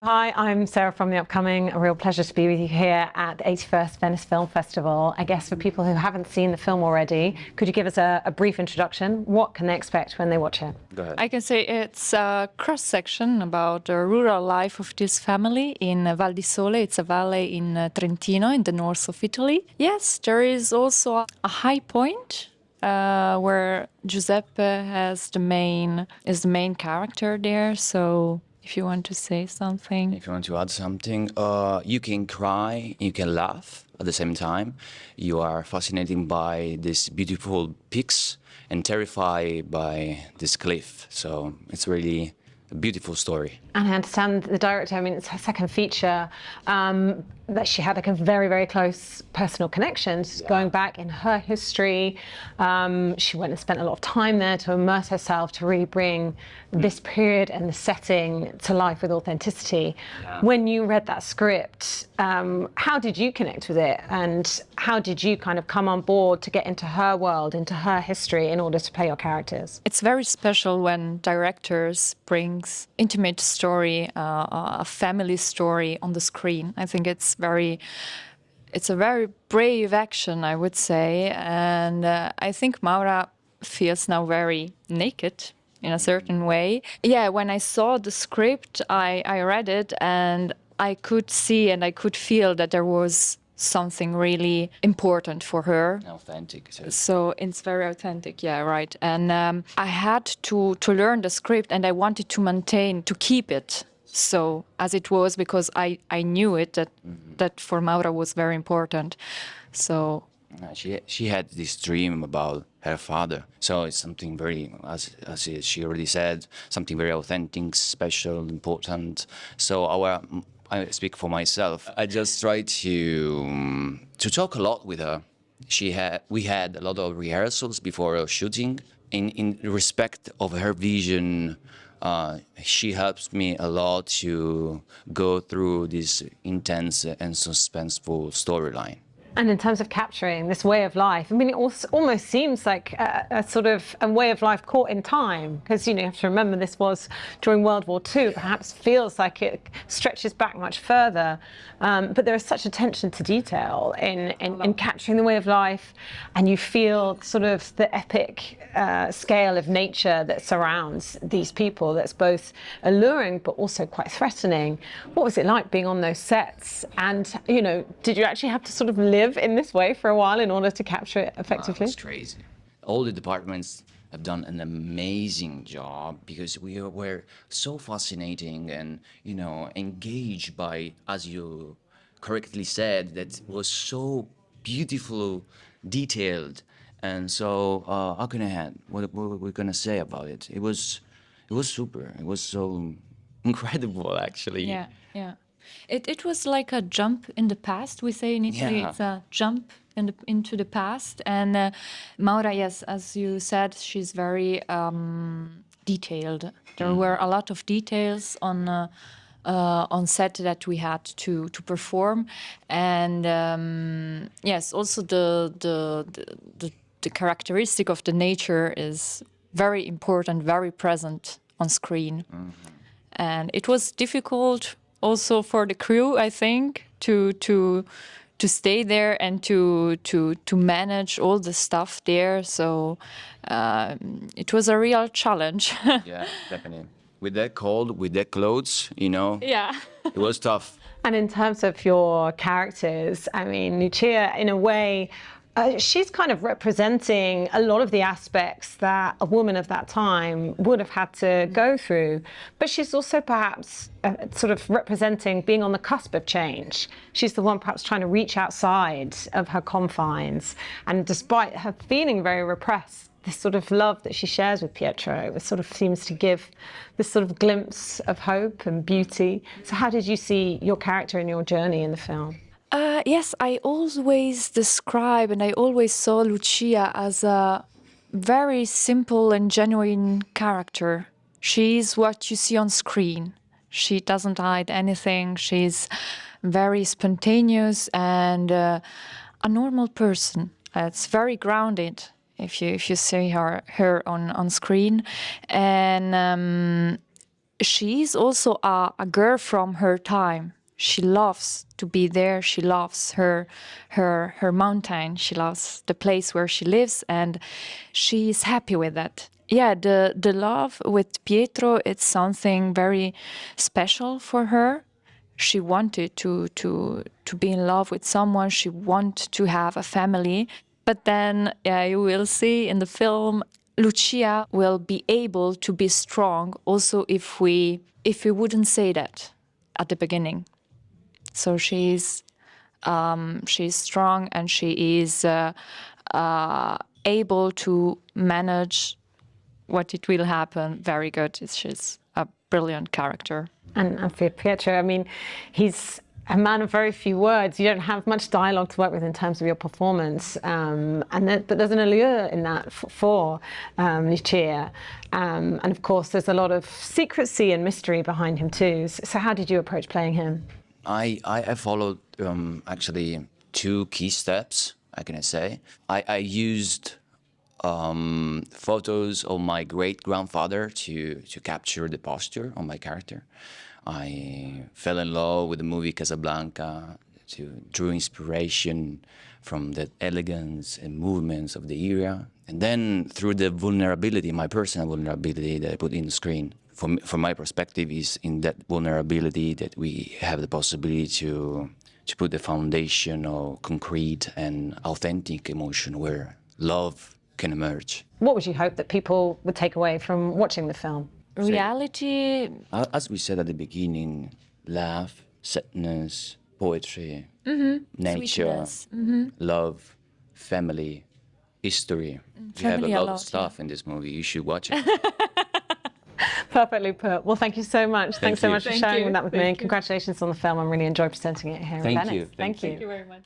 Hi, I'm Sarah from the upcoming. A real pleasure to be with you here at the 81st Venice Film Festival. I guess for people who haven't seen the film already, could you give us a brief introduction? What can they expect when they watch it? Go ahead. I can say it's a cross-section about the rural life of this family in Val di Sole. It's a valley in Trentino, in the north of Italy. Yes, there is also a high point where Giuseppe is the main character there. So if you want to say something. If you want to add something, you can cry, you can laugh at the same time. You are fascinated by these beautiful peaks and terrified by this cliff. So it's really a beautiful story. And I understand the director, I mean, it's her second feature, that she had like a very, very close personal connection, going back in her history. She went and spent a lot of time there to immerse herself, to really bring this period and the setting to life with authenticity. Yeah. When you read that script, how did you connect with it? And how did you kind of come on board to get into her world, into her history in order to play your characters? It's very special when directors brings intimate story, a family story on the screen. I think it's a very brave action, I would say, and I think Maura feels now very naked in a certain way. Yeah, when I saw the script, I read it and I could see and I could feel that there was something really important for her. Authentic. So it's very authentic, yeah, right. And I had to learn the script and I wanted to keep it so as it was, because I knew it, that for Maura was very important. So she had this dream about her father. So it's something very, as she already said, something very authentic, special, important. So I speak for myself. I just tried to talk a lot with her. We had a lot of rehearsals before shooting. In respect of her vision, she helps me a lot to go through this intense and suspenseful storyline. And in terms of capturing this way of life, I mean, it almost seems like a sort of a way of life caught in time, because, you know, you have to remember this was during World War II, perhaps feels like it stretches back much further. But there is such attention to detail in capturing the way of life, and you feel sort of the epic scale of nature that surrounds these people that's both alluring but also quite threatening. What was it like being on those sets? And, you know, did you actually have to sort of live in this way for a while in order to capture it effectively? Wow, it's crazy. All the departments have done an amazing job because we were so fascinating and, you know, engaged by, as you correctly said, that was so beautiful, detailed. And so, how can I add? What we're gonna say about it? It was super. It was so incredible, actually. yeah. It was like a jump in the past. We say in Italy, Yeah. it's a jump into the past. And Maura, yes, as you said, she's very detailed. There were a lot of details on set that we had to perform, and yes, also the characteristic of the nature is very important, very present on screen. And it was difficult also for the crew, I think, to stay there and to manage all the stuff there. So it was a real challenge. Yeah, definitely. With that cold, with that clothes, you know, Yeah. it was tough. And in terms of your characters, I mean, Lucia, in a way, she's kind of representing a lot of the aspects that a woman of that time would have had to go through. But she's also perhaps sort of representing being on the cusp of change. She's the one perhaps trying to reach outside of her confines. And despite her feeling very repressed, this sort of love that she shares with Pietro, it sort of seems to give this sort of glimpse of hope and beauty. So how did you see your character in your journey in the film? Yes, I always describe and I always saw Lucia as a very simple and genuine character. She's what you see on screen. She doesn't hide anything. She's very spontaneous and a normal person. It's very grounded if you see her on screen, and she is also a girl from her time. She loves to be there. She loves her mountain. She loves the place where she lives, and she is happy with that. Yeah, the love with Pietro, it's something very special for her. She wanted to be in love with someone. She wanted to have a family. But then, yeah, you will see in the film, Lucia will be able to be strong also if we wouldn't say that at the beginning. So she's strong, and she is able to manage what it will happen very good. She's a brilliant character. And for Pietro, I mean, he's a man of very few words. You don't have much dialogue to work with in terms of your performance, but there's an allure in that for Lucia, and of course there's a lot of secrecy and mystery behind him too. So how did you approach playing him? I followed actually 2 key steps, I can say. I used photos of my great-grandfather to capture the posture of my character. I fell in love with the movie Casablanca, drew inspiration from the elegance and movements of the era. And then through the vulnerability, my personal vulnerability that I put in the screen, from my perspective, is in that vulnerability that we have the possibility to put the foundation of concrete and authentic emotion where love can emerge. What would you hope that people would take away from watching the film? Reality. As we said at the beginning, love, sadness, poetry, nature, Sweetness. love, family, history. You have a Family a lot lot, of stuff in this movie. You should watch it. Perfectly put. Well, thank you so much. Thanks so much for Thank sharing you. that with me. Thank you. Congratulations on the film. I really enjoyed presenting it here in Venice. Thank you. Thank you. Thank you very much.